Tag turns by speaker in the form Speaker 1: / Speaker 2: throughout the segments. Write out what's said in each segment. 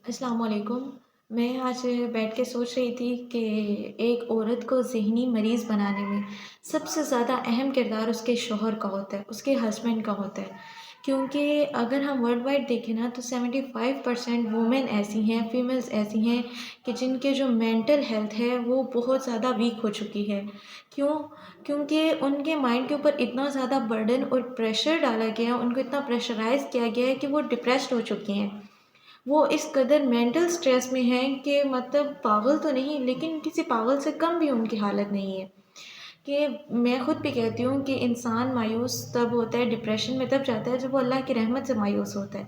Speaker 1: السلام علیکم۔ میں آج بیٹھ کے سوچ رہی تھی کہ ایک عورت کو ذہنی مریض بنانے میں سب سے زیادہ اہم کردار اس کے شوہر کا ہوتا ہے، اس کے ہسبینڈ کا ہوتا ہے، کیونکہ اگر ہم ورلڈ وائڈ دیکھیں نا تو 75% وومن ایسی ہیں، فیمیلز ایسی ہیں کہ جن کے جو مینٹل ہیلتھ ہے وہ بہت زیادہ ویک ہو چکی ہے۔ کیوں؟ کیونکہ ان کے مائنڈ کے اوپر اتنا زیادہ برڈن اور پریشر ڈالا گیا، ان کو اتنا پریشرائز کیا گیا ہے کہ وہ ڈپریسڈ ہو چکی ہیں۔ وہ اس قدر مینٹل سٹریس میں ہیں کہ مطلب پاگل تو نہیں لیکن کسی پاگل سے کم بھی ان کی حالت نہیں ہے، کہ میں خود بھی کہتی ہوں کہ انسان مایوس تب ہوتا ہے، ڈپریشن میں تب جاتا ہے جب وہ اللہ کی رحمت سے مایوس ہوتا ہے۔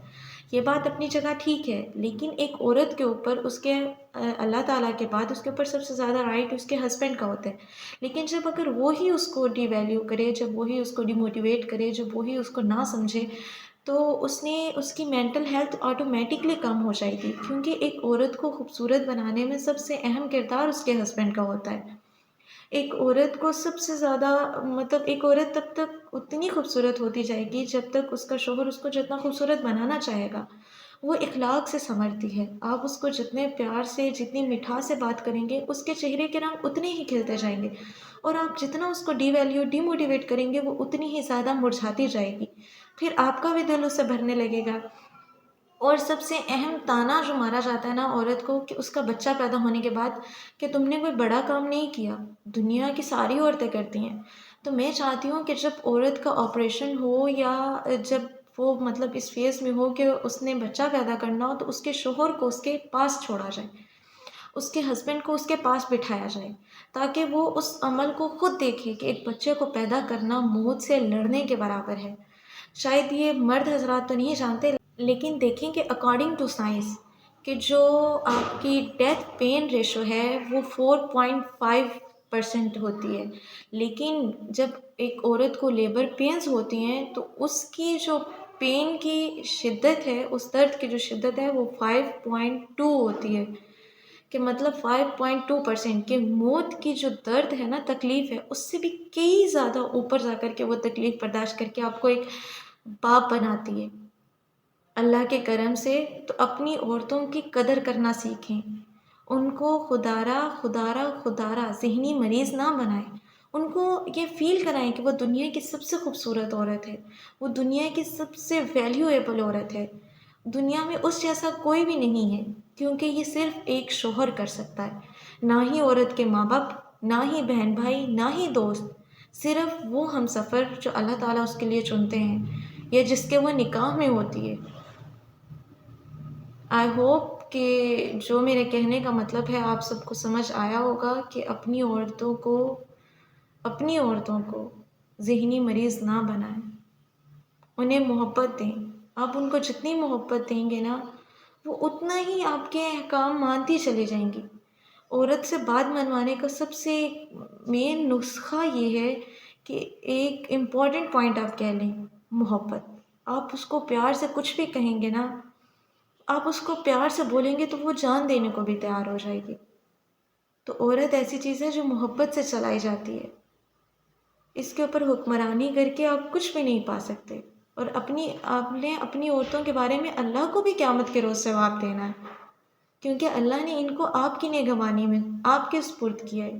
Speaker 1: یہ بات اپنی جگہ ٹھیک ہے، لیکن ایک عورت کے اوپر اس کے اللہ تعالیٰ کے بعد اس کے اوپر سب سے زیادہ رائٹ اس کے ہسبینڈ کا ہوتا ہے۔ لیکن جب اگر وہی اس کو ڈی ویلیو کرے، جب وہی اس کو ڈی موٹیویٹ کرے، جب وہی اس کو نہ سمجھے، تو اس کی مینٹل ہیلتھ آٹومیٹکلی کم ہو جائے گی، کیونکہ ایک عورت کو خوبصورت بنانے میں سب سے اہم کردار اس کے ہسبینڈ کا ہوتا ہے۔ ایک عورت کو سب سے زیادہ مطلب ایک عورت تب تک اتنی خوبصورت ہوتی جائے گی جب تک اس کا شوہر اس کو جتنا خوبصورت بنانا چاہے گا وہ اخلاق سے سنورتی ہے۔ آپ اس کو جتنے پیار سے، جتنی مٹھاس سے بات کریں گے اس کے چہرے کے رنگ اتنے ہی کھلتے جائیں گے، اور آپ جتنا اس کو ڈی ویلیو، ڈی موٹیویٹ کریں گے وہ اتنی ہی زیادہ مرجھاتی جائے گی، پھر آپ کا بھی دل اس سے بھرنے لگے گا۔ اور سب سے اہم طعنہ جو مارا جاتا ہے نا عورت کو کہ اس کا بچہ پیدا ہونے کے بعد، کہ تم نے کوئی بڑا کام نہیں کیا، دنیا کی ساری عورتیں کرتی ہیں۔ تو میں چاہتی ہوں کہ جب عورت کا آپریشن ہو یا جب وہ مطلب اس فیز میں ہو کہ اس نے بچہ پیدا کرنا ہو، تو اس کے شوہر کو اس کے پاس چھوڑا جائے، اس کے ہسبینڈ کو اس کے پاس بٹھایا جائے، تاکہ وہ اس عمل کو خود دیکھے کہ ایک بچے کو پیدا کرنا موت سے لڑنے کے برابر ہے۔ شاید یہ مرد حضرات تو نہیں جانتے، لیکن دیکھیں کہ اکارڈنگ ٹو سائنس کہ جو آپ کی ڈیتھ پین ریشو ہے وہ 4.5% ہوتی ہے، لیکن جب ایک عورت کو لیبر پینز ہوتی ہیں تو اس کی جو پین کی شدت ہے، اس درد کی جو شدت ہے وہ 5.2 ہوتی ہے، کہ مطلب 5.2% کہ موت کی جو درد ہے نا، تکلیف ہے، اس سے بھی کئی زیادہ اوپر جا کر کے وہ تکلیف برداشت کر کے آپ کو ایک باپ بناتی ہے اللہ کے کرم سے۔ تو اپنی عورتوں کی قدر کرنا سیکھیں، ان کو خدارہ ذہنی مریض نہ بنائیں، ان کو یہ فیل کرائیں کہ وہ دنیا کی سب سے خوبصورت عورت ہے، وہ دنیا کی سب سے ویلیویبل عورت ہے، دنیا میں اس جیسا کوئی بھی نہیں ہے، کیونکہ یہ صرف ایک شوہر کر سکتا ہے، نہ ہی عورت کے ماں باپ، نہ ہی بہن بھائی، نہ ہی دوست، صرف وہ ہم سفر جو اللہ تعالیٰ اس کے لیے چنتے ہیں یا جس کے وہ نکاح میں ہوتی ہے۔ آئی ہوپ کہ جو میرے کہنے کا مطلب ہے آپ سب کو سمجھ آیا ہوگا، کہ اپنی عورتوں کو ذہنی مریض نہ بنائیں، انہیں محبت دیں۔ آپ ان کو جتنی محبت دیں گے نا، وہ اتنا ہی آپ کے احکام مانتی چلی جائیں گی۔ عورت سے بات منوانے کا سب سے مین نسخہ یہ ہے کہ ایک امپورٹنٹ پوائنٹ آپ کہہ لیں، محبت۔ آپ اس کو پیار سے کچھ بھی کہیں گے نا، آپ اس کو پیار سے بولیں گے تو وہ جان دینے کو بھی تیار ہو جائے گی۔ تو عورت ایسی چیز ہے جو محبت سے چلائی جاتی ہے، اس کے اوپر حکمرانی کر کے آپ کچھ بھی نہیں پا سکتے، اور آپ نے اپنی عورتوں کے بارے میں اللہ کو بھی قیامت کے روز ثواب دینا ہے، کیونکہ اللہ نے ان کو آپ کی نگہبانی میں آپ کے سپرد کیا ہے۔